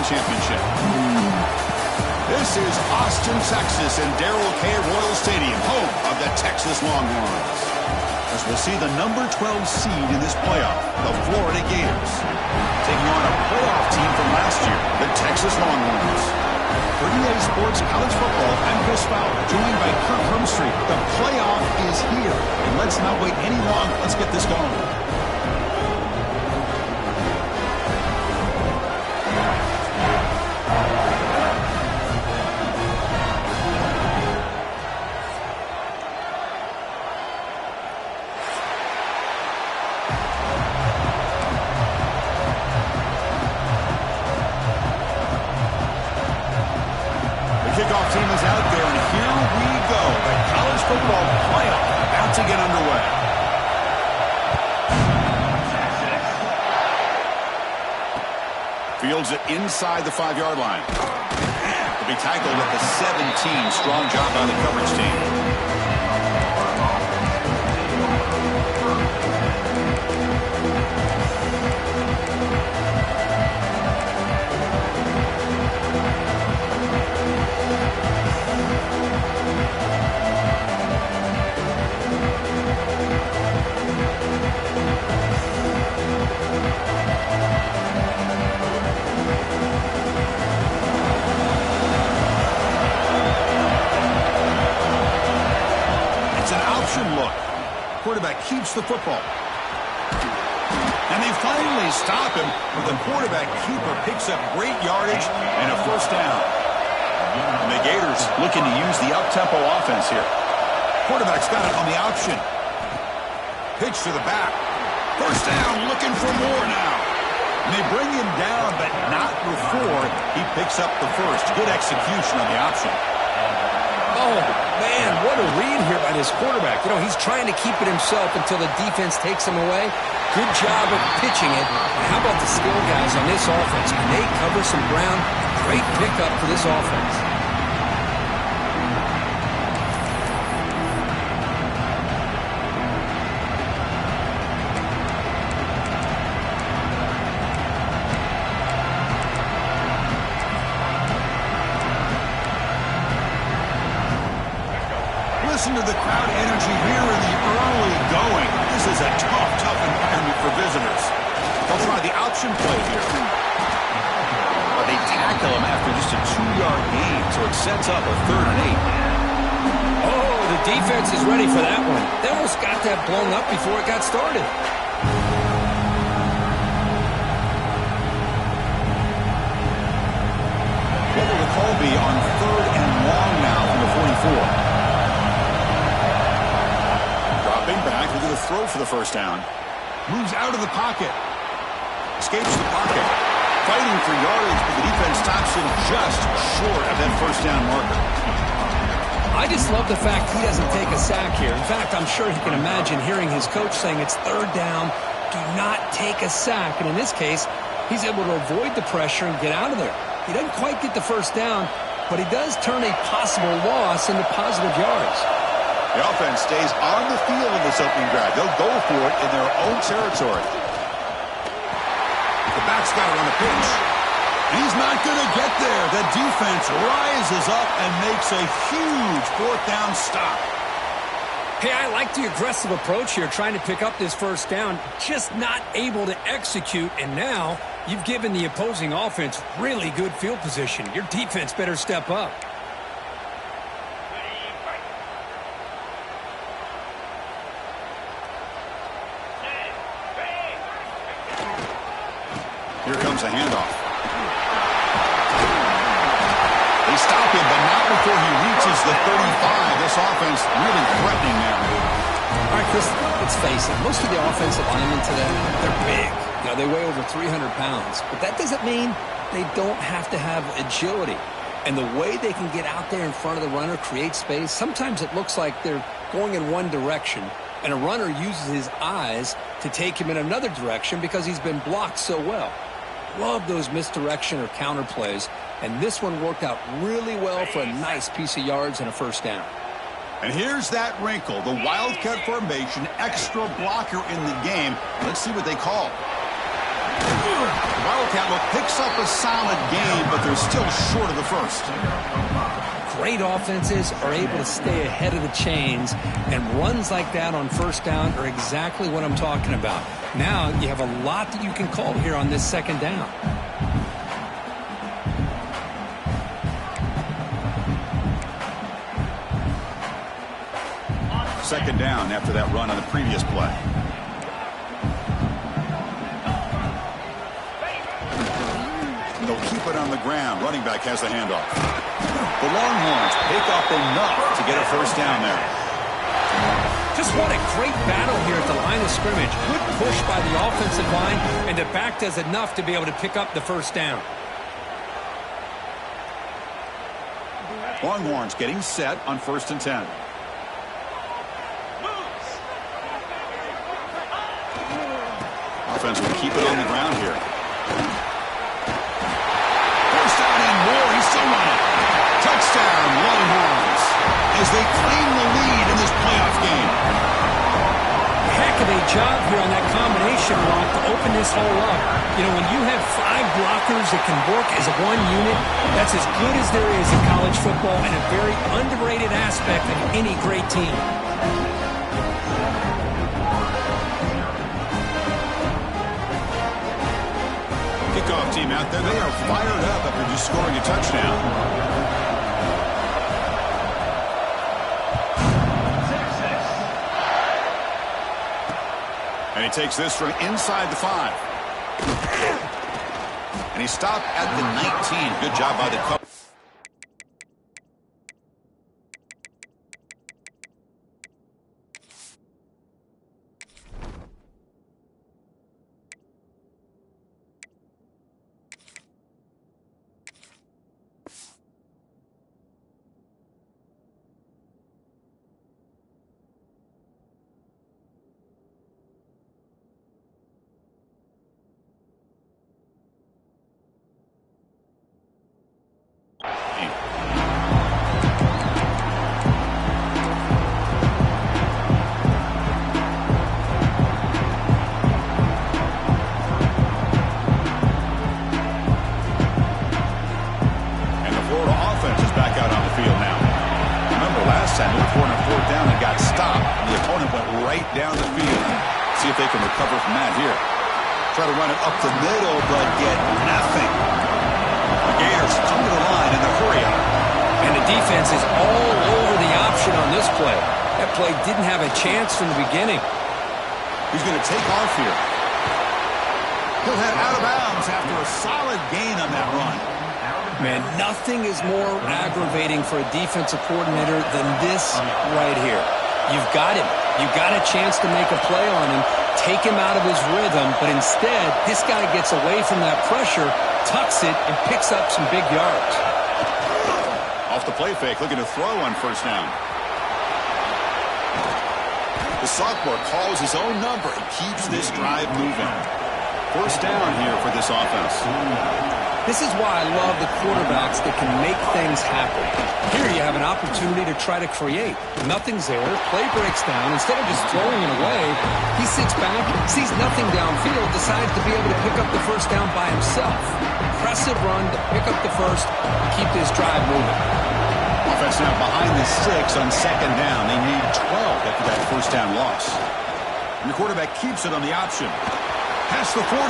championship. This is Austin, Texas, and Darrell K. Royal Stadium, home of the Texas Longhorns. As we'll see the number 12 seed in this playoff, the Florida Gators, taking on a playoff team from last year, the Texas Longhorns. For EA Sports College Football, I'm Chris Fowler, joined by Kirk Hermstreet. The playoff is here, and let's not wait any longer. Let's get this going. Kickoff team is out there, and here we go. The college football playoff about to get underway. Fields it inside the 5-yard line. Will be tackled at the 17. Strong job by the coverage team. Look. Quarterback keeps the football. And they finally stop him, but the quarterback keeper picks up great yardage and a first down. And the Gators looking to use the up-tempo offense here. Quarterback's got it on the option. Pitch to the back. First down, looking for more now. And they bring him down, but not before he picks up the first. Good execution on the option. Oh, man, what a read here by this quarterback. You know, he's trying to keep it himself until the defense takes him away. Good job of pitching it. How about the skill guys on this offense? Can they cover some ground? Great pickup for this offense. Listen to the crowd energy here in the early going. This is a tough environment for visitors. They'll try the option play here. But they tackle him after just a 2-yard gain, so it sets up a 3rd and 8. Oh, the defense is ready for that one. They almost got that blown up before it got started. What will the call be on 3rd and long now from the 44? Back, we'll do a throw for the first down. Moves out of the pocket. Escapes the pocket. Fighting for yardage, but the defense stops him just short of that first down marker. I just love the fact he doesn't take a sack here. In fact, I'm sure he can imagine hearing his coach saying it's 3rd down, do not take a sack. And in this case, he's able to avoid the pressure and get out of there. He doesn't quite get the first down, but he does turn a possible loss into positive yards. The offense stays on the field in this opening drive. They'll go for it in their own territory. The back's got it on the pitch. He's not going to get there. The defense rises up and makes a huge 4th down stop. Hey, I like the aggressive approach here, trying to pick up this first down, just not able to execute, and now you've given the opposing offense really good field position. Your defense better step up. Here comes a handoff. They stop him, but not before he reaches the 35. This offense really threatening now. All right, Chris, let's face it. Most of the offensive linemen today, they're big. You know, they weigh over 300 pounds. But that doesn't mean they don't have to have agility. And the way they can get out there in front of the runner, create space, sometimes it looks like they're going in one direction, and a runner uses his eyes to take him in another direction because he's been blocked so well. Love those misdirection or counter plays, and this one worked out really well for a nice piece of yards and a first down. And here's that wrinkle, the wildcat formation, extra blocker in the game. Let's see what they call. Wildcat look picks up a solid game, but they're still short of the first. Great offenses are able to stay ahead of the chains, and runs like that on first down are exactly what I'm talking about. Now you have a lot that you can call here on this second down. Second down after that run on the previous play. They'll keep it on the ground. Running back has the handoff. The Longhorns pick up enough to get a first down there. Just what a great battle here at the line of scrimmage. Good push by the offensive line, and the back does enough to be able to pick up the first down. Longhorns getting set on 1st and 10. Offense will keep it on the ground here. First down and more. He's still running. Touchdown, Longhorns, as they claim the lead in this playoff game. Heck of a job here on that combination block to open this hole up. You know, when you have 5 blockers that can work as one unit, that's as good as there is in college football and a very underrated aspect of any great team. Kickoff team out there, they are fired up after just scoring a touchdown. And he takes this from inside the 5. And he stopped at the 19. Good job by the coach. Try to run it up the middle, but get nothing. The Gators come to the line in the hurry up. And the defense is all over the option on this play. That play didn't have a chance from the beginning. He's going to take off here. He'll head out of bounds after a solid gain on that run. Man, nothing is more aggravating for a defensive coordinator than this right here. You've got him. You've got a chance to make a play on him, take him out of his rhythm, but instead, this guy gets away from that pressure, tucks it, and picks up some big yards. Off the play fake, looking to throw on first down. The sophomore calls his own number and keeps this drive moving. First down here for this offense. This is why I love the quarterbacks that can make things happen. Here you have an opportunity to try to create. Nothing's there. Play breaks down. Instead of just throwing it away, he sits back, sees nothing downfield, decides to be able to pick up the first down by himself. Impressive run to pick up the first, keep this drive moving. Offense now behind the 6 on second down. They need 12 after that first down loss. And the quarterback keeps it on the option. Past the 40.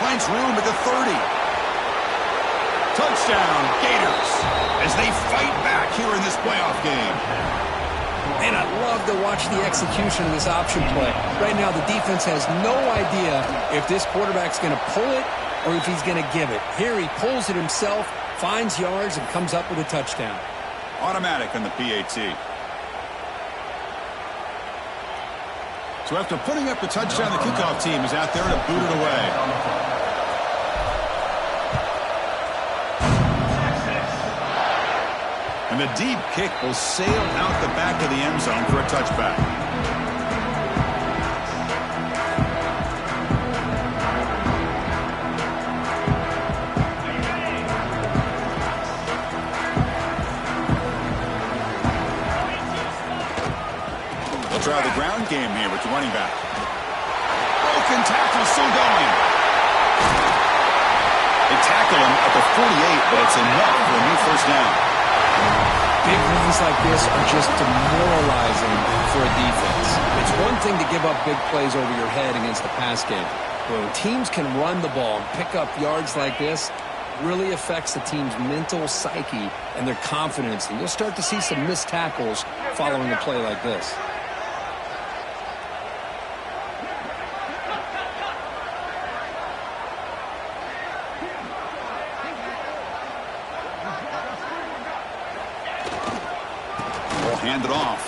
Finds room at the 30. Touchdown, Gators, as they fight back here in this playoff game. And I love to watch the execution of this option play. Right now, the defense has no idea if this quarterback's going to pull it or if he's going to give it. Here, he pulls it himself, finds yards, and comes up with a touchdown. Automatic on the PAT. So after putting up the touchdown, the kickoff team is out there to boot it away. And the deep kick will sail out the back of the end zone for a touchback. They'll try the ground game here with the running back. Broken tackle still going. tackle him at the 48, but it's enough for a new first down. Big runs like this are just demoralizing for a defense. It's one thing to give up big plays over your head against the pass game. But when teams can run the ball and pick up yards like this, it really affects the team's mental psyche and their confidence. And you'll start to see some missed tackles following a play like this. Hand it off.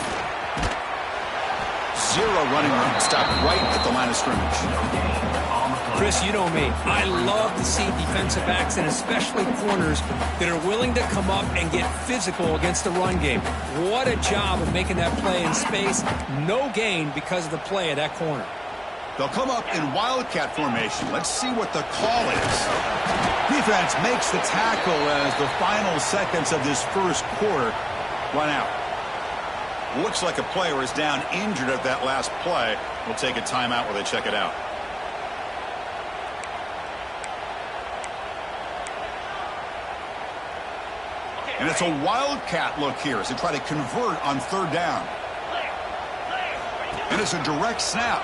Zero running room. Stopped right at the line of scrimmage. Chris, you know me. I love to see defensive backs and especially corners that are willing to come up and get physical against the run game. What a job of making that play in space. No gain because of the play of that corner. They'll come up in wildcat formation. Let's see what the call is. Defense makes the tackle as the final seconds of this first quarter run out. Looks like a player is down injured at that last play. We'll take a timeout while they check it out. And it's a wildcat look here as they try to convert on third down. And it's a direct snap.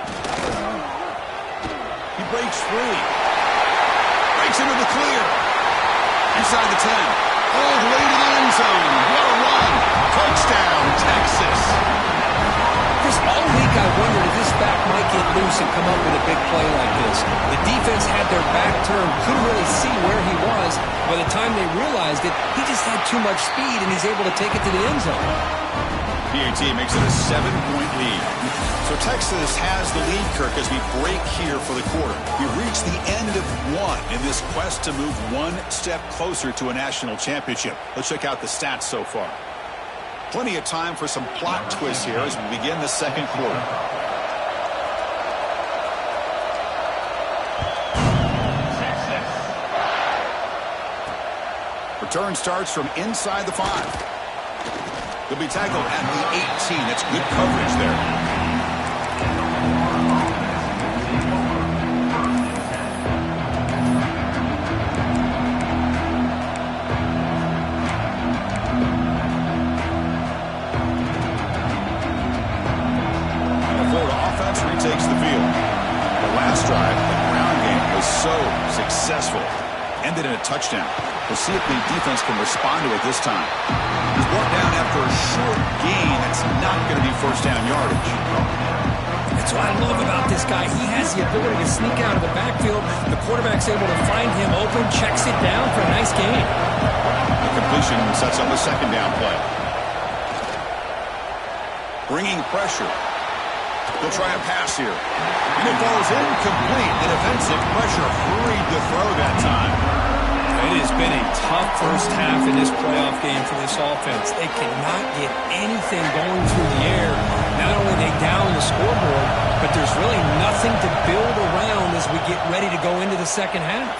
He breaks free. Breaks into the clear. Inside the 10. All the way to the end zone. What a run. Touchdown, Texas. Just all week I wondered if this back might get loose and come up with a big play like this. The defense had their back turned, couldn't really see where he was. By the time they realized it, he just had too much speed, and he's able to take it to the end zone. PAT makes it a 7-point lead. So Texas has the lead, Kirk, as we break here for the quarter. We reach the end of one in this quest to move one step closer to a national championship. Let's check out the stats so far. Plenty of time for some plot twists here as we begin the second quarter. Return starts from inside the 5. They'll be tackled at the 18. That's good coverage there. Takes the field. The last drive, the ground game was so successful. Ended in a touchdown. We'll see if the defense can respond to it this time. He's brought down after a short gain. That's not going to be first down yardage. That's what I love about this guy. He has the ability to sneak out of the backfield. The quarterback's able to find him open, checks it down for a nice gain. The completion sets up a second down play. Bringing pressure. They'll try a pass here. And it falls incomplete. The defensive pressure hurried the throw that time. It has been a tough first half in this playoff game for this offense. They cannot get anything going through the air. Not only are they down the scoreboard, but there's really nothing to build around as we get ready to go into the second half.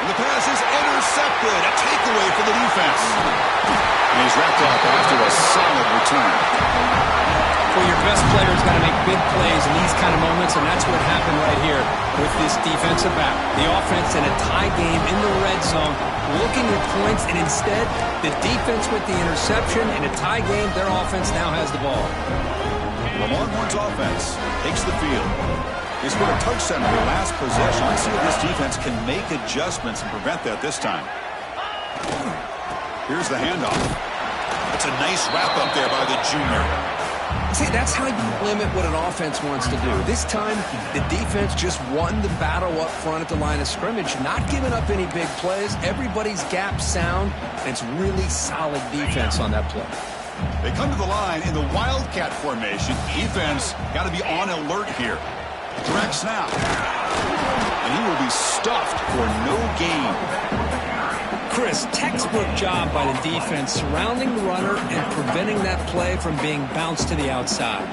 And the pass is intercepted. A takeaway for the defense. And he's wrapped up after a solid return. Well, your best player is going to make big plays in these kind of moments, and that's what happened right here with this defensive back. The offense in a tie game in the red zone, looking at points, and instead, the defense with the interception. In a tie game, their offense now has the ball. The Longhorns offense takes the field. They scored a touchdown in their last possession. Let's see if this defense can make adjustments and prevent that this time. Here's the handoff. It's a nice wrap up there by the junior. See, that's how you limit what an offense wants to do. This time, the defense just won the battle up front at the line of scrimmage, not giving up any big plays. Everybody's gap sound, and it's really solid defense on that play. They come to the line in the wildcat formation. Defense got to be on alert here. Direct snap. And he will be stuffed for no gain. Chris, textbook job by the defense surrounding the runner and preventing that play from being bounced to the outside.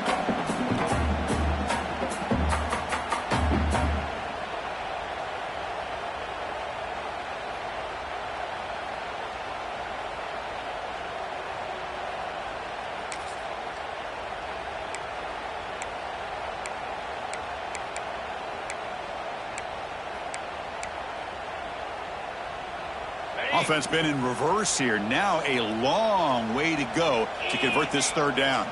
Offense been in reverse here. Now a long way to go to convert this third down.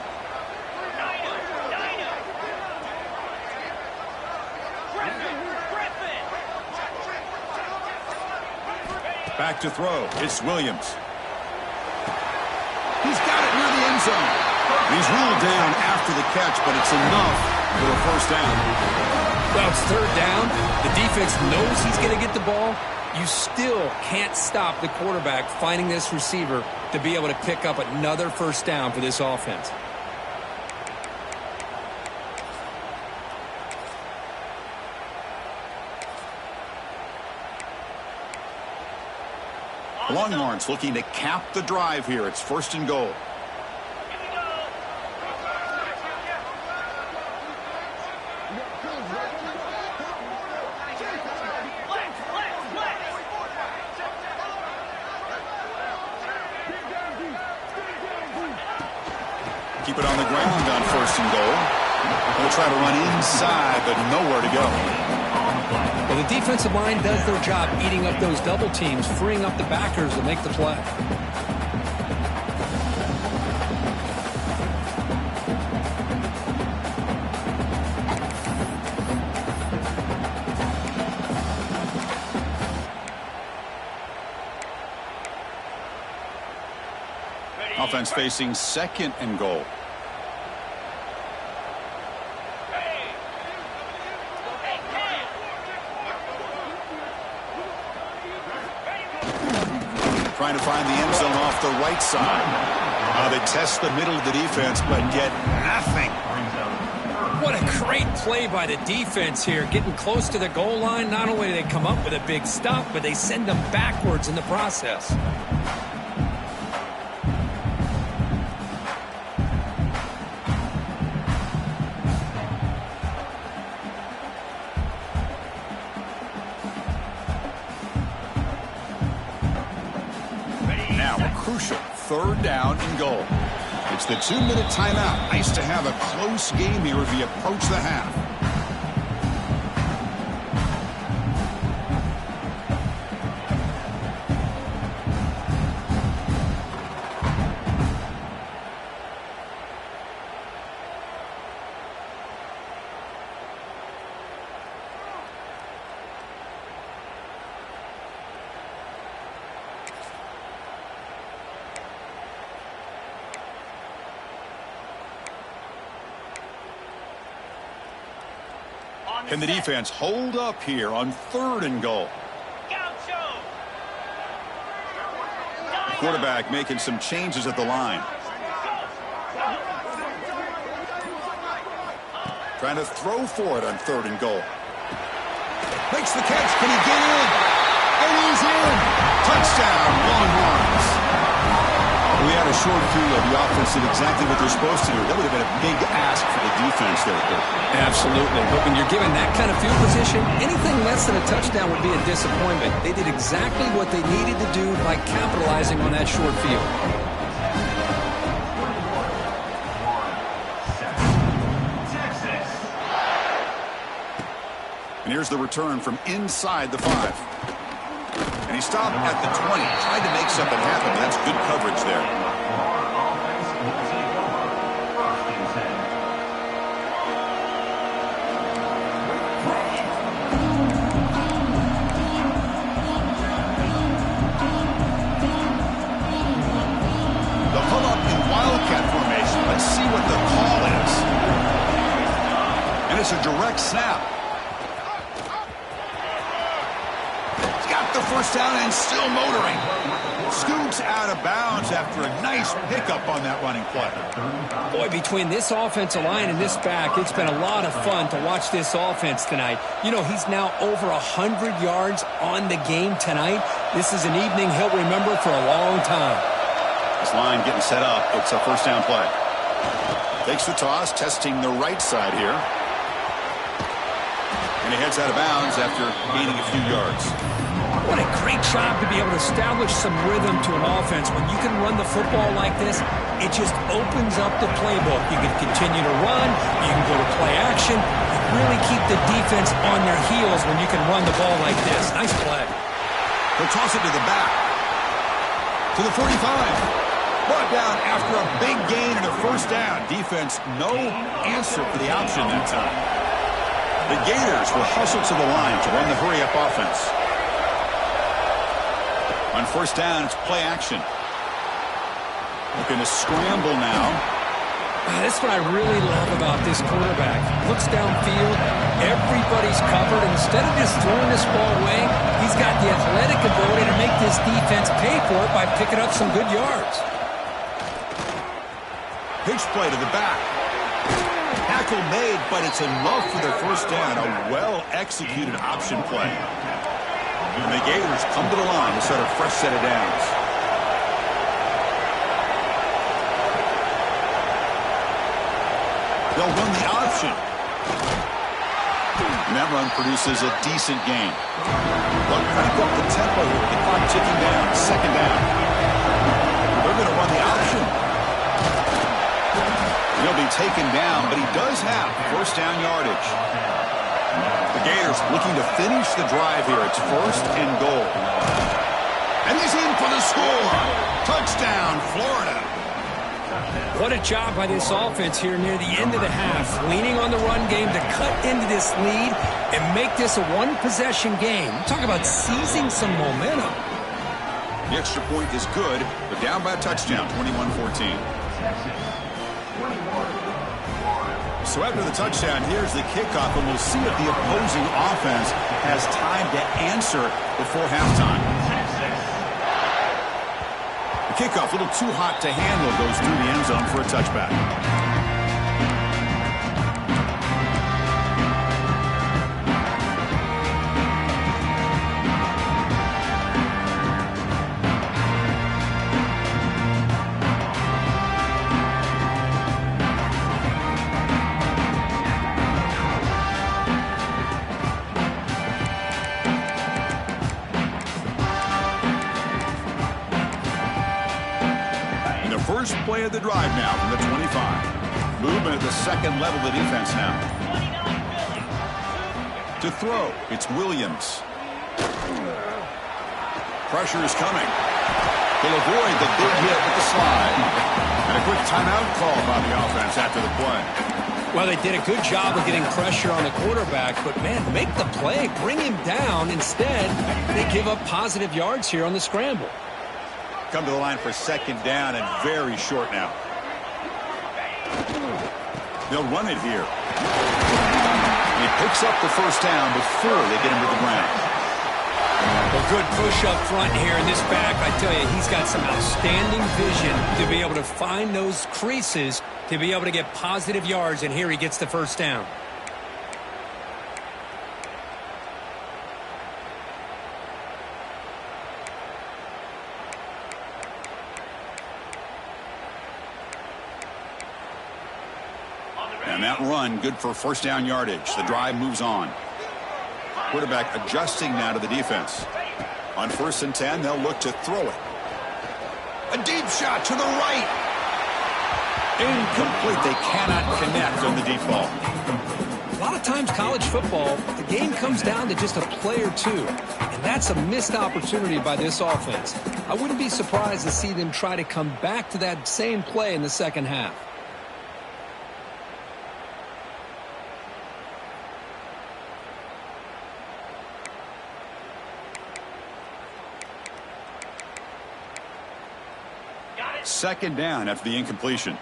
Back to throw. It's Williams. He's got it near the end zone. He's ruled down after the catch, but it's enough for a first down. Well, it's third down. The defense knows he's going to get the ball. You still can't stop the quarterback finding this receiver to be able to pick up another first down for this offense. Longhorns looking to cap the drive here. It's first and goal. Keep it on the ground on first and goal. They'll try to run inside, but nowhere to go. Well, the defensive line does their job eating up those double teams, freeing up the backers to make the play. Offense facing second and goal. Trying to find the end zone off the right side. They test the middle of the defense, but get nothing. What a great play by the defense here. Getting close to the goal line, not only do they come up with a big stop, but they send them backwards in the process. Crucial third down and goal. It's the 2-minute timeout. Nice to have a close game here as we approach the half. Can the defense hold up here on third and goal? The quarterback making some changes at the line. Trying to throw for it on third and goal. Makes the catch. Can he get in? And he's in. Touchdown, Longhorns. We had a short view of the offense did exactly what they're supposed to do. That would have been a big ask for the defense there. Absolutely. But when you're given that kind of field position, anything less than a touchdown would be a disappointment. They did exactly what they needed to do by capitalizing on that short field. And here's the return from inside the 5. And he stopped at the 20. Tried to make something happen. That's good coverage there. They'll pull up in Wildcat formation. Let's see what the call is. And it's a direct snap. The first down and still motoring. Scoots out of bounds after a nice pickup on that running play. Boy, between this offensive line and this back, it's been a lot of fun to watch this offense tonight. You know, he's now over 100 yards on the game tonight. This is an evening he'll remember for a long time. This line getting set up. It's a first down play. Takes the toss, testing the right side here. And he heads out of bounds after gaining a few yards. What a great job to be able to establish some rhythm to an offense. When you can run the football like this, it just opens up the playbook. You can continue to run. You can go to play action. You really keep the defense on their heels when you can run the ball like this. Nice play. He'll toss it to the back. To the 45. Brought down after a big gain and a first down. Defense, no answer for the option that time. The Gators will hustle to the line to run the hurry-up offense. On first down, it's play action. Looking to scramble now. That's what I really love about this quarterback. Looks downfield, everybody's covered. Instead of just throwing this ball away, he's got the athletic ability to make this defense pay for it by picking up some good yards. Pitch play to the back. Tackle made, but it's enough for the first down. A well-executed option play. And the Gators come to the line to start a fresh set of downs. They'll run the option. And that run produces a decent gain. They'll crank up the tempo here with the clock ticking down. Second down. They're going to run the option. He'll be taken down, but he does have first down yardage. The Gators looking to finish the drive here. It's first and goal. And he's in for the score. Touchdown, Florida. What a job by this offense here near the end of the half. Leaning on the run game to cut into this lead and make this a one-possession game. Talk about seizing some momentum. The extra point is good, but down by a touchdown, 21-14. So after the touchdown, here's the kickoff, and we'll see if the opposing offense has time to answer before halftime. The kickoff, a little too hot to handle, goes through the end zone for a touchback. First play of the drive now from the 25. Movement at the second level of the defense now. To throw, it's Williams. Pressure is coming. He'll avoid the big hit with the slide. And a quick timeout call by the offense after the play. Well, they did a good job of getting pressure on the quarterback, but, man, make the play, bring him down. Instead, they give up positive yards here on the scramble. Come to the line for second down and very short now. They'll run it here. He picks up the first down before they get him to the ground. A good push up front here in this back. I tell you, he's got some outstanding vision to be able to find those creases to be able to get positive yards, and here he gets the first down. And that run, good for first down yardage. The drive moves on. Quarterback adjusting now to the defense. On 1st and 10, they'll look to throw it. A deep shot to the right. Incomplete. They cannot connect on the deep ball. A lot of times college football, the game comes down to just a play or two. And that's a missed opportunity by this offense. I wouldn't be surprised to see them try to come back to that same play in the second half. Second down after the incompletion.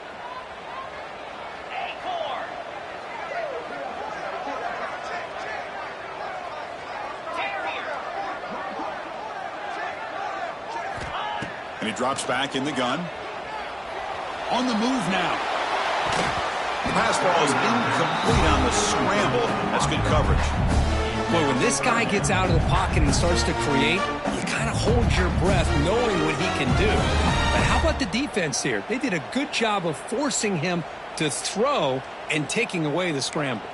And he drops back in the gun. On the move now. The pass ball is incomplete on the scramble. That's good coverage. Boy, when this guy gets out of the pocket and starts to create, you kind of hold your breath knowing what he can do. But how about the defense here? They did a good job of forcing him to throw and taking away the scramble.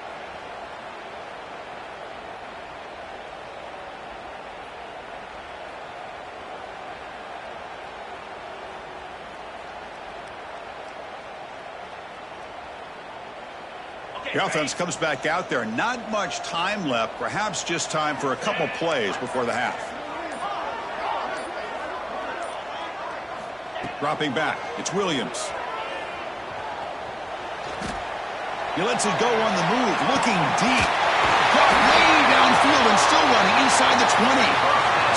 The offense comes back out there. Not much time left. Perhaps just time for a couple plays before the half. Dropping back, it's Williams. He lets it go on the move, looking deep. Got way downfield and still running inside the 20.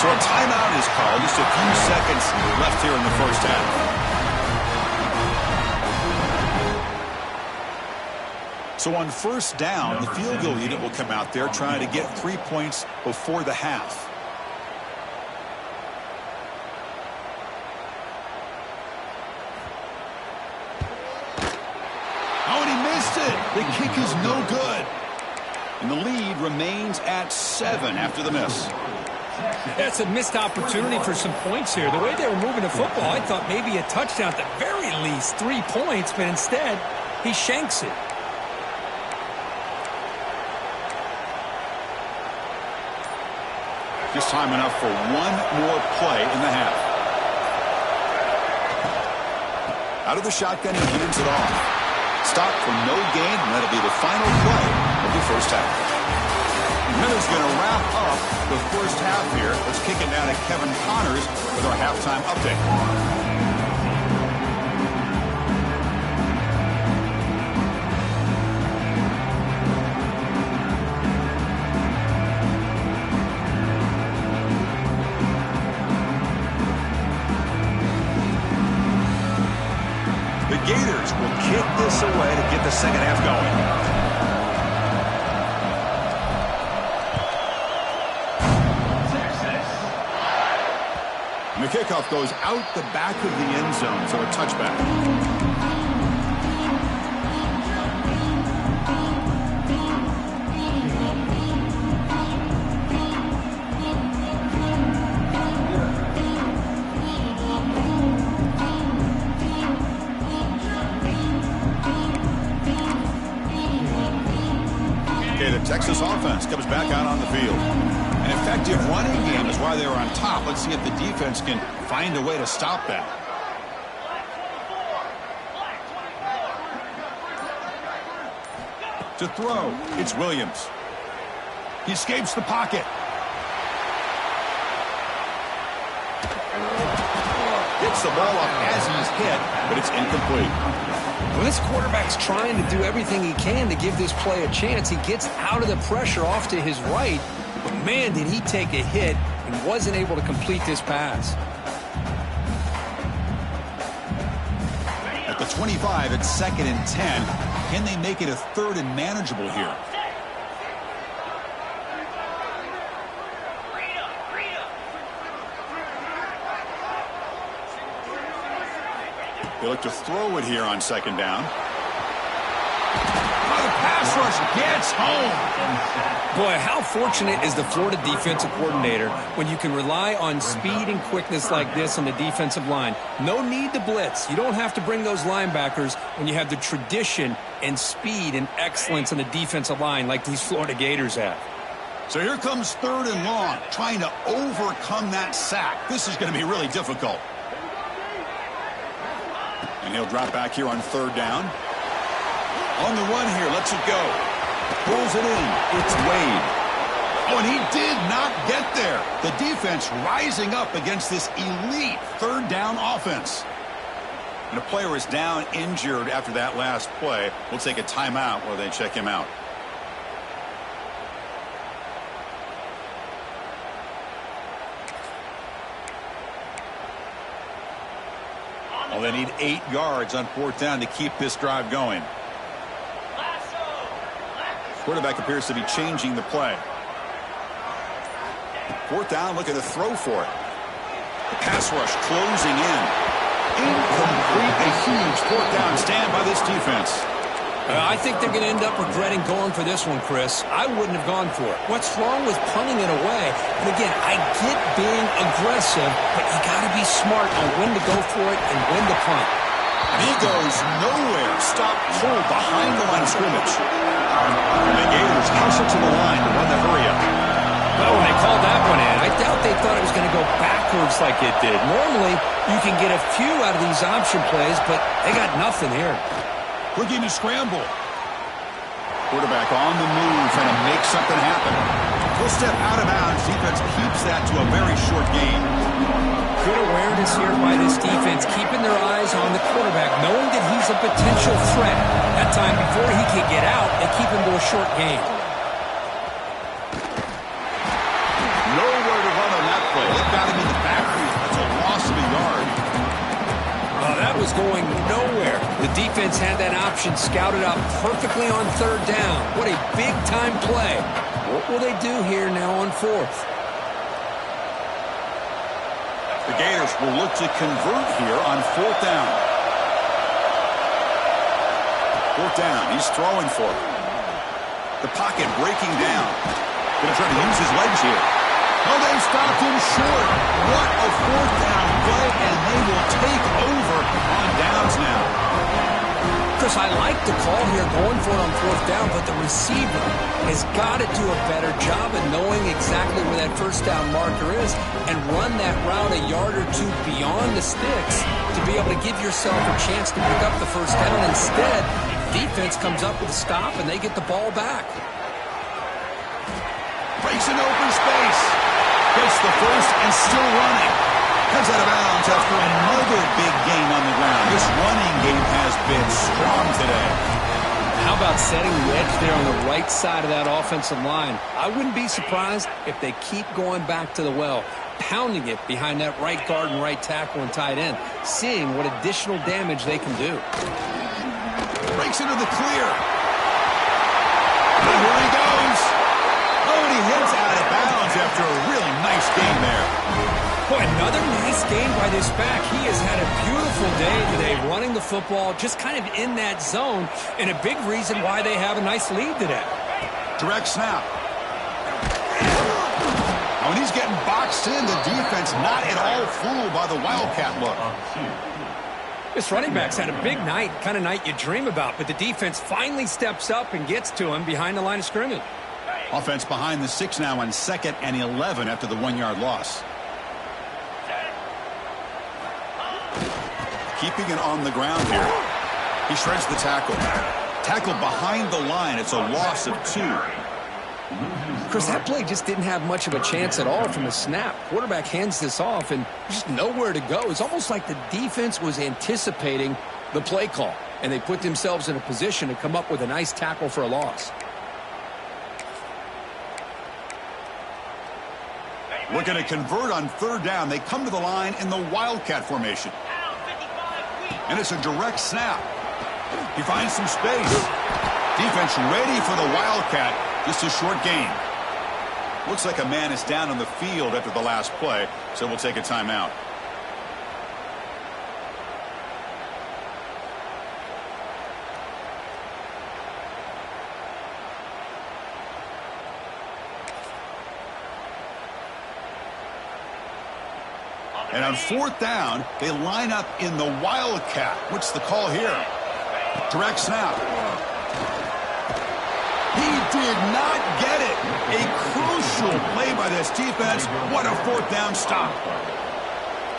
So a timeout is called. Just a few seconds left here in the first half. So on first down, the field goal unit will come out there trying to get 3 points before the half. Oh, and he missed it. The kick is no good. And the lead remains at 7 after the miss. That's a missed opportunity for some points here. The way they were moving the football, I thought maybe a touchdown at the very least, 3 points, but instead, he shanks it. Just time enough for one more play in the half. Out of the shotgun, he hands it off. Stop for no gain, and that'll be the final play of the first half. And that is going to wrap up the first half here. Let's kick it down to Kevin Connors with our halftime update. Gators will kick this away to get the second half going. And the kickoff goes out the back of the end zone, so a touchback. Texas offense comes back out on the field. An effective running game is why they were on top. Let's see if the defense can find a way to stop that. To throw, it's Williams. He escapes the pocket. Hits the ball up as he's hit, but it's incomplete. Well, this quarterback's trying to do everything he can to give this play a chance. He gets out of the pressure off to his right, but man, did he take a hit and wasn't able to complete this pass. At the 25, it's 2nd and 10. Can they make it a 3rd and manageable here? They look to throw it here on 2nd down. Oh, the pass rush gets home. Boy, how fortunate is the Florida defensive coordinator when you can rely on speed and quickness like this on the defensive line. No need to blitz. You don't have to bring those linebackers when you have the tradition and speed and excellence on the defensive line like these Florida Gators have. So here comes 3rd and long, trying to overcome that sack. This is going to be really difficult. And he'll drop back here on 3rd down. On the run here, lets it go. Pulls it in. It's Wade. Oh, and he did not get there. The defense rising up against this elite 3rd down offense. And a player is down injured after that last play. We'll take a timeout while they check him out. Well, they need 8 yards on 4th down to keep this drive going. Quarterback appears to be changing the play. 4th down, looking to throw for it. The pass rush closing in. Incomplete. A huge 4th down stand by this defense. I think they're going to end up regretting going for this one, Chris. I wouldn't have gone for it. What's wrong with punting it away? And again, I get being aggressive, but you got to be smart on when to go for it and when to punt. And he goes nowhere. Stop pulled behind the line of scrimmage. And the Gators hustle to the line to run the hurry up. Well, when they called that one in, I doubt they thought it was going to go backwards like it did. Normally, you can get a few out of these option plays, but they got nothing here. Looking to scramble. Quarterback on the move, trying to make something happen. Full step out of bounds. Defense keeps that to a very short gain. Good awareness here by this defense, keeping their eyes on the quarterback, knowing that he's a potential threat. That time before he can get out, they keep him to a short gain. Nowhere to run on that play. They got him in the backfield. That's a loss of a yard. That was going nowhere. The defense had that option scouted out perfectly on third down. What a big-time play. What will they do here now on fourth? The Gators will look to convert here on fourth down. Fourth down. He's throwing for it. The pocket breaking down. Going to try to use his legs here. Oh, they stopped him short. What a fourth down play, and they will take over on downs now. Chris, I like the call here going for it on fourth down, but the receiver has got to do a better job of knowing exactly where that first down marker is and run that route a yard or two beyond the sticks to be able to give yourself a chance to pick up the first down. Instead, defense comes up with a stop, and they get the ball back. Breaks an open space. Gets the first and still running. Heads out of bounds after another big gain on the ground. This running game has been strong today. How about setting the edge there on the right side of that offensive line? I wouldn't be surprised if they keep going back to the well, pounding it behind that right guard and right tackle and tight end, seeing what additional damage they can do. Breaks into the clear. And here he goes. Oh, and he heads out of bounds after a really nice game there. Boy, another nice game by this back. He has had a beautiful day today running the football, just kind of in that zone, and a big reason why they have a nice lead today. Direct snap. When he's getting boxed in, the defense not at all fooled by the Wildcat look. This running back's had a big night, kind of night you dream about, but the defense finally steps up and gets to him behind the line of scrimmage. Offense behind the 6 now on 2nd and 11 after the 1-yard loss. Keeping it on the ground here. He shreds the tackle. Tackle behind the line. It's a loss of 2. Chris, that play just didn't have much of a chance at all from the snap. Quarterback hands this off and just nowhere to go. It's almost like the defense was anticipating the play call, and they put themselves in a position to come up with a nice tackle for a loss. Looking to convert on 3rd down. They come to the line in the Wildcat formation. And it's a direct snap. He finds some space. Defense ready for the Wildcat. Just a short gain. Looks like a man is down on the field after the last play, so we'll take a timeout. And on 4th down, they line up in the Wildcat. What's the call here? Direct snap. He did not get it. A crucial play by this defense. What a 4th down stop.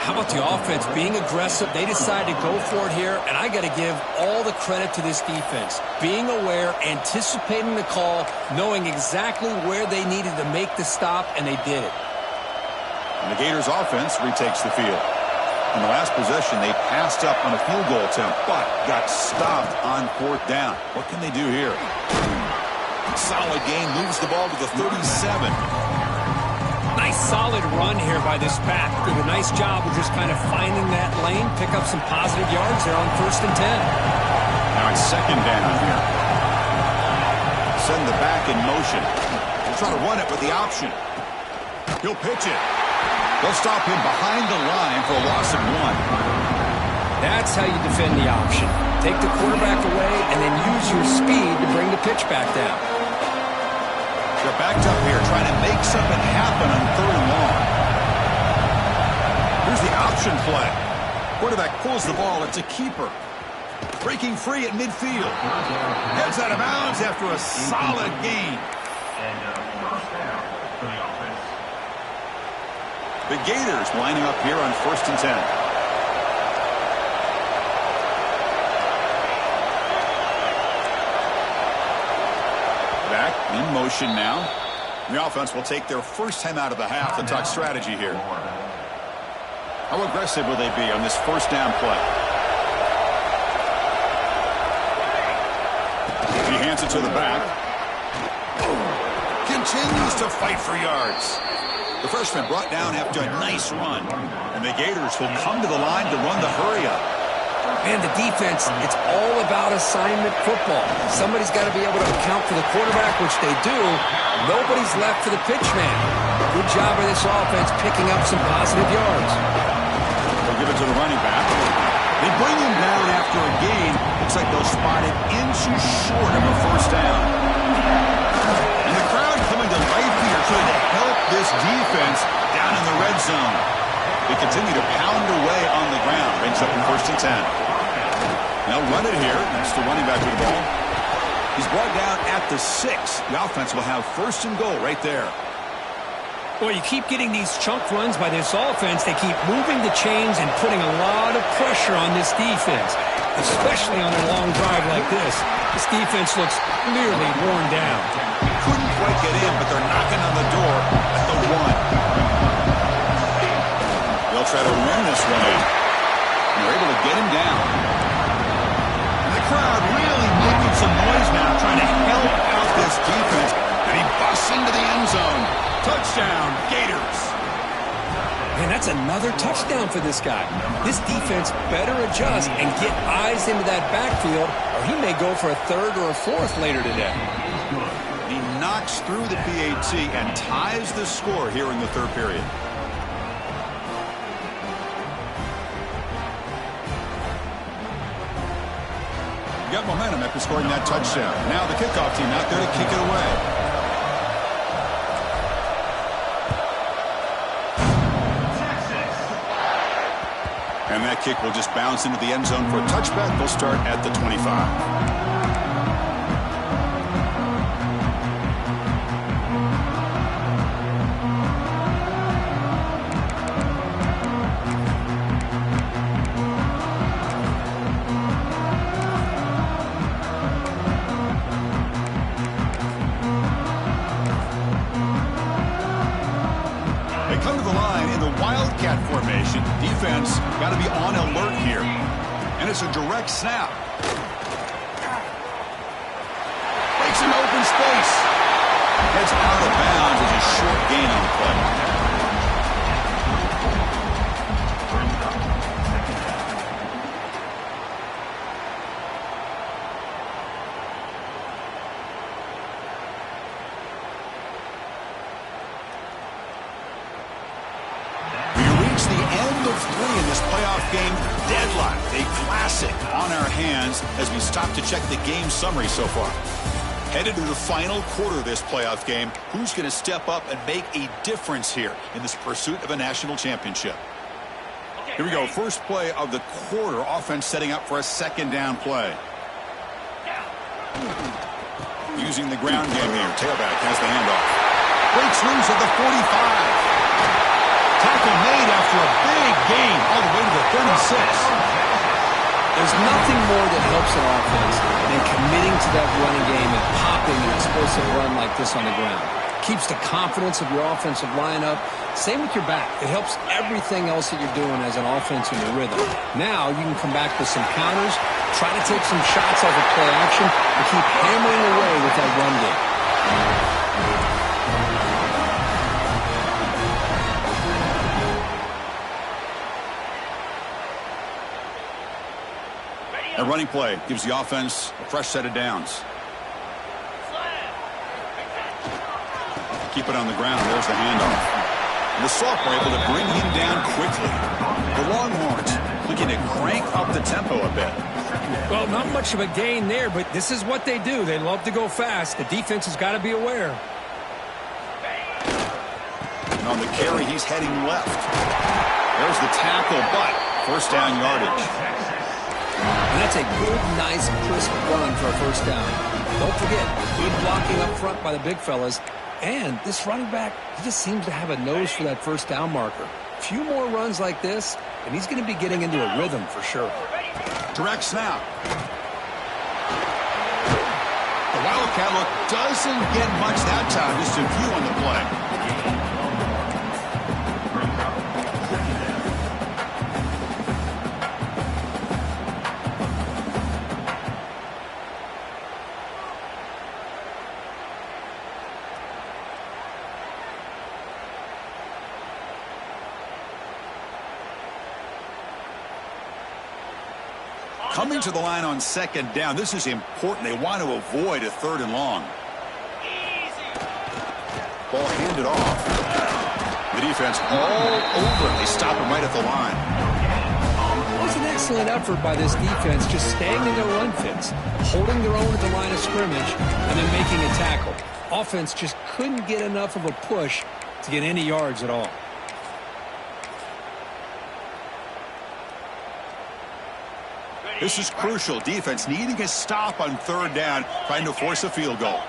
How about the offense being aggressive? They decided to go for it here, and I got to give all the credit to this defense. Being aware, anticipating the call, knowing exactly where they needed to make the stop, and they did it. And the Gators offense retakes the field. In the last possession, they passed up on a field goal attempt, but got stopped on 4th down. What can they do here? Solid gain, moves the ball to the 37. Nice solid run here by this back. Did a nice job of just kind of finding that lane, pick up some positive yards there on 1st and 10. Now it's 2nd down here. Send the back in motion. They'll try to run it with the option. He'll pitch it. They'll stop him behind the line for a loss of 1. That's how you defend the option. Take the quarterback away and then use your speed to bring the pitch back down. They're backed up here trying to make something happen on 3rd and long. Here's the option play. Quarterback pulls the ball. It's a keeper. Breaking free at midfield. Heads out of bounds after a solid gain. The Gators lining up here on 1st and 10. Back in motion now. The offense will take their first time out of the half to talk strategy here. How aggressive will they be on this first down play? He hands it to the back. Continues to fight for yards. The freshman brought down after a nice run. And the Gators will come to the line to run the hurry-up. Man, the defense, it's all about assignment football. Somebody's got to be able to account for the quarterback, which they do. Nobody's left for the pitch man. Good job by this offense picking up some positive yards. They'll give it to the running back. They bring him down after a gain. Looks like they'll spot it inches short of a first down. And the crowd coming to life here trying to help this defense down in the red zone. They continue to pound away on the ground. Brings up in 1st and 10. They'll run it here. That's the running back with the ball. He's brought down at the 6. The offense will have 1st and goal right there. Well, you keep getting these chunk runs by this offense. They keep moving the chains and putting a lot of pressure on this defense, especially on a long drive like this. This defense looks clearly worn down. Couldn't quite get in, but they're knocking on the door at the 1. They'll try to run this one in. And they're able to get him down. And the crowd really making some noise now, trying to help out this defense. And he busts into the end zone. Touchdown, Gators. Man, that's another touchdown for this guy. This defense better adjust and get eyes into that backfield, or he may go for a 3rd or a 4th later today. He knocks through the PAT and ties the score here in the 3rd period. Got momentum after scoring that touchdown. Now the kickoff team out there to kick it away. And that kick will just bounce into the end zone for a touchback. They'll start at the 25. Come to the line in the Wildcat formation. Defense got to be on alert here. And it's a direct snap. Breaks an open space. Gets out of bounds as a short gain on the play. In this playoff game deadline, a classic on our hands as we stop to check the game summary so far. Headed to the final quarter of this playoff game, who's going to step up and make a difference here in this pursuit of a national championship? Here we go, first play of the quarter, offense setting up for a 2nd down play. Using the ground game here, tailback has the handoff. Breaks loose at the 45. Tackle made after a big gain all the way to the 36. There's nothing more that helps an offense than committing to that running game and popping an explosive run like this on the ground. Keeps the confidence of your offensive lineup. Same with your back. It helps everything else that you're doing as an offense in your rhythm. Now you can come back with some counters, try to take some shots off of play action, and keep hammering away with that run game. A running play gives the offense a fresh set of downs. Keep it on the ground. There's the handoff. And the Soft were able to bring him down quickly. The Longhorns looking to crank up the tempo a bit. Well, not much of a gain there, but this is what they do. They love to go fast. The defense has got to be aware. And on the carry, he's heading left. There's the tackle, but first down yardage. And that's a good, nice, crisp run for a first down. Don't forget, good blocking up front by the big fellas. And this running back, he just seems to have a nose for that first down marker. A few more runs like this, and he's going to be getting into a rhythm for sure. Direct snap. The Wildcat look doesn't get much that time. Just a few on the play. Coming to the line on second down, this is important. They want to avoid a 3rd and long. Ball handed off. The defense all over it. They stop him right at the line. It was an excellent effort by this defense, just staying in their run fits, holding their own at the line of scrimmage, and then making a tackle. Offense just couldn't get enough of a push to get any yards at all. This is crucial. Defense needing a stop on 3rd down, trying to force a field goal.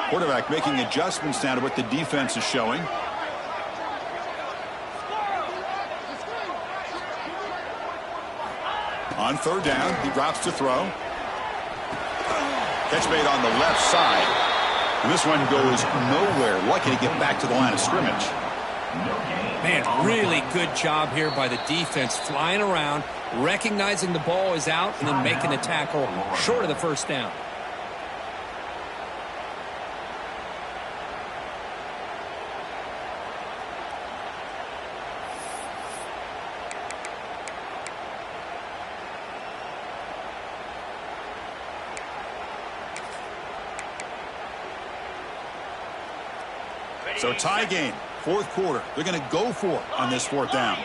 Quarterback making adjustments now to what the defense is showing. On 3rd down, he drops to throw. Catch made on the left side. And this one goes nowhere. Lucky to get back to the line of scrimmage. Man, really good job here by the defense, flying around, recognizing the ball is out, and then making a tackle short of the 1st down. So tie game, 4th quarter. They're going to go for it on this 4th down.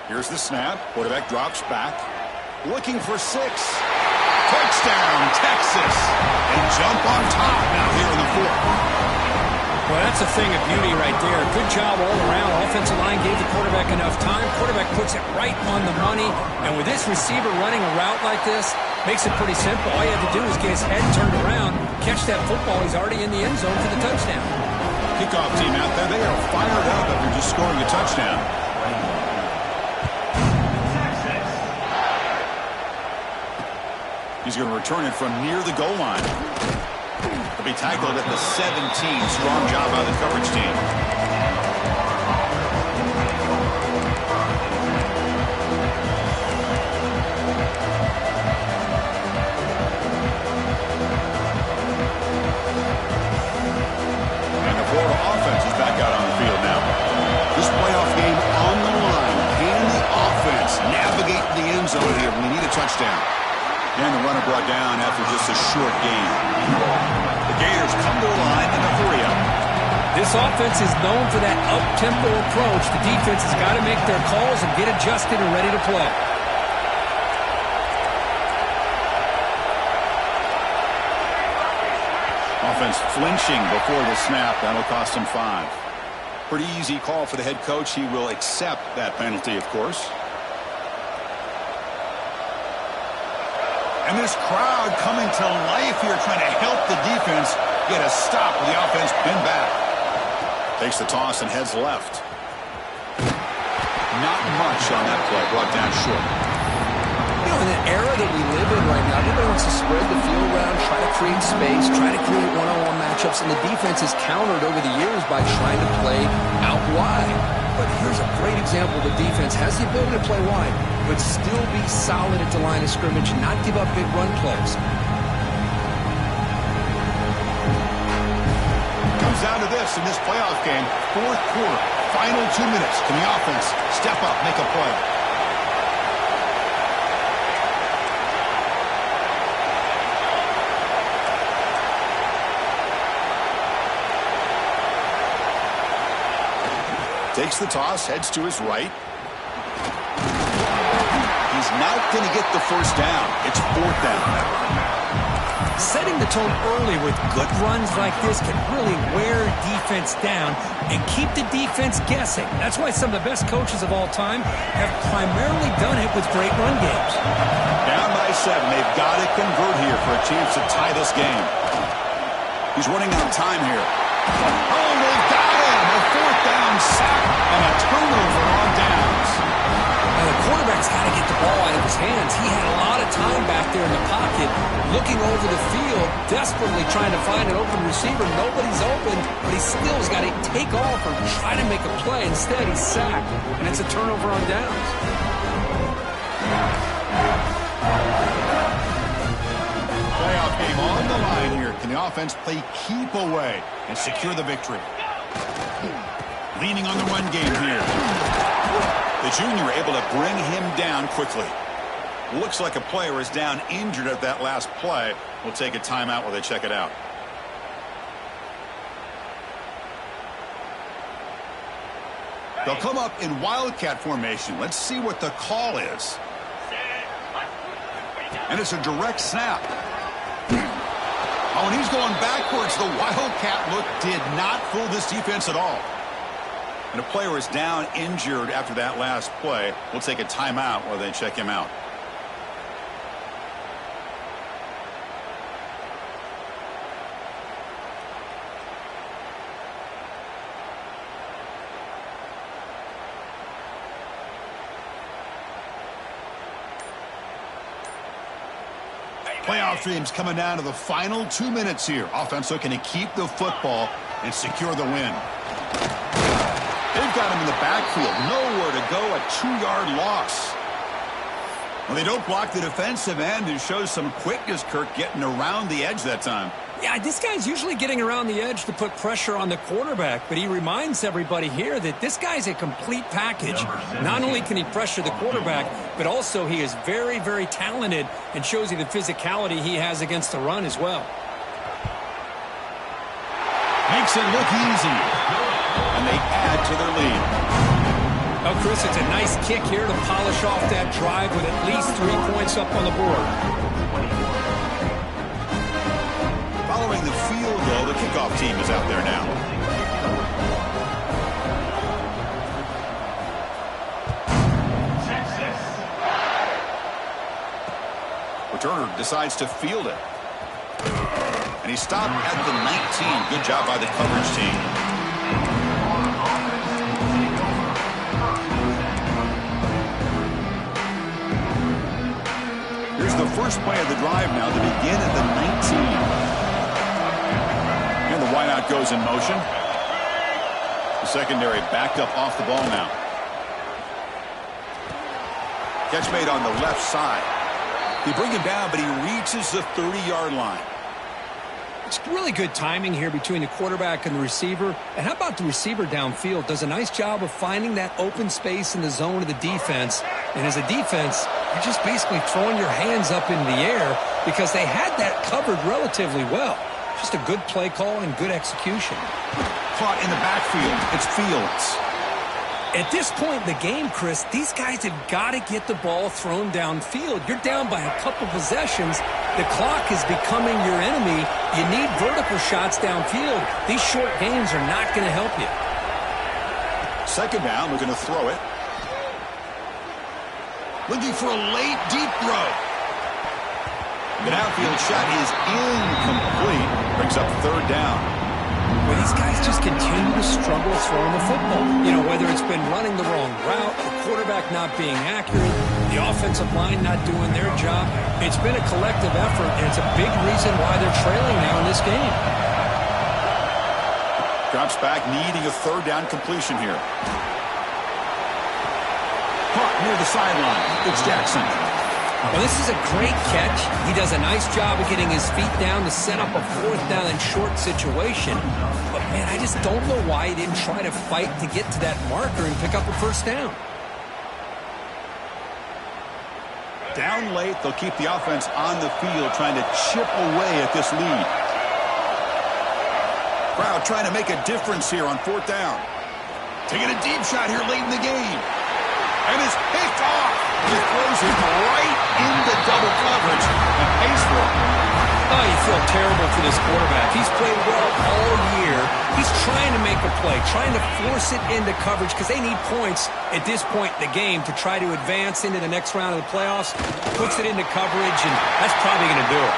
Here's the snap. Quarterback drops back. Looking for 6. Touchdown, Texas. They jump on top now here in the 4th. Well, that's a thing of beauty right there. Good job all around. Offensive line gave the quarterback enough time. Quarterback puts it right on the money. And with this receiver running a route like this, makes it pretty simple. All you have to do is get his head turned around, catch that football. He's already in the end zone for the touchdown. Kickoff team out there. They are fired up after just scoring a touchdown. He's going to return it from near the goal line. Be tackled at the 17. Strong job by the coverage team. And the Florida offense is back out on the field now. This playoff game on the line. Can the offense navigate the end zone here when they need a touchdown? And the runner brought down after just a short gain. Gators come to the line in a 3-up. This offense is known for that up-tempo approach. The defense has got to make their calls and get adjusted and ready to play. Offense flinching before the snap. That'll cost him 5. Pretty easy call for the head coach. He will accept that penalty, of course. And this crowd coming to life here, trying to help the defense get a stop with the offense pinned back. Takes the toss and heads left. Not much on that play, brought down short. You know, in the era that we live in right now, everybody wants to spread the field around, try to create space, try to create one-on-one matchups, and the defense has countered over the years by trying to play out wide. But here's a great example. The defense has the ability to play wide, but still be solid at the line of scrimmage and not give up big run plays. Comes down to this in this playoff game, 4th quarter, final 2 minutes. Can the offense step up, make a play? Takes the toss, heads to his right. He's not going to get the 1st down. It's 4th down. Setting the tone early with good runs like this can really wear defense down and keep the defense guessing. That's why some of the best coaches of all time have primarily done it with great run games. Down by 7. They've got to convert here for a chance to tie this game. He's running out of time here. Oh, they've got him. A 4th down sack and a turnover on downs. Now the quarterback's got to get the ball out of his hands. He had a lot of time back there in the pocket. looking over the field, desperately trying to find an open receiver. Nobody's open, but he still's got to take off or try to make a play. Instead, he's sacked, and it's a turnover on downs. Playoff game on the line here. Can the offense play keep away and secure the victory? Leaning on the run game here. The junior able to bring him down quickly. Looks like a player is down injured at that last play. We'll take a timeout while they check it out. They'll come up in wildcat formation. Let's see what the call is. And it's a direct snap. Oh, and he's going backwards. The wildcat look did not fool this defense at all. And a player is down injured after that last play. We'll take a timeout while they check him out. Playoff dreams coming down to the final 2 minutes here. Offense looking to keep the football and secure the win. They've got him in the backfield. Nowhere to go. A 2-yard loss. Well, they don't block the defensive end and shows some quickness, Kirk, getting around the edge that time. Yeah, this guy's usually getting around the edge to put pressure on the quarterback, but he reminds everybody here that this guy's a complete package. Not only can he pressure the quarterback, but also he is very, very talented and shows you the physicality he has against the run as well. Makes it look easy. And they add to their lead. Oh, Chris, it's a nice kick here to polish off that drive with at least 3 points up on the board. Following the field goal, the kickoff team is out there now. Returner decides to field it. And he stopped at the 19. Good job by the coverage team. Here's the first play of the drive now to begin at the 19. And the wideout goes in motion. The secondary backed up off the ball now. Catch made on the left side. They bring him down, but he reaches the 30-yard line. It's really good timing here between the quarterback and the receiver. And how about the receiver downfield? Does a nice job of finding that open space in the zone of the defense. And as a defense, you're just basically throwing your hands up in the air because they had that covered relatively well. Just a good play call and good execution. Caught in the backfield. It's Fields. At this point in the game, Chris, these guys have got to get the ball thrown downfield. You're down by a couple possessions. The clock is becoming your enemy. You need vertical shots downfield. These short games are not going to help you. Second down, looking to throw it. Looking for a late, deep throw. The downfield shot is incomplete. Brings up third down. Well, these guys just continue to struggle throwing the football. You know, whether it's been running the wrong route, the quarterback not being accurate, the offensive line not doing their job. It's been a collective effort, and it's a big reason why they're trailing now in this game. Drops back, needing a third down completion here. Caught near the sideline. It's Jackson. Well, this is a great catch. He does a nice job of getting his feet down to set up a fourth down and short situation. But, man, I just don't know why he didn't try to fight to get to that marker and pick up a first down. Down late, they'll keep the offense on the field trying to chip away at this lead. Crowd trying to make a difference here on fourth down. Taking a deep shot here late in the game. And it's picked off. He throws it right into double coverage and pays for it. Oh, you feel terrible for this quarterback. He's played well all year. He's trying to make a play, trying to force it into coverage because they need points at this point in the game to try to advance into the next round of the playoffs. Puts it into coverage, and that's probably going to do it.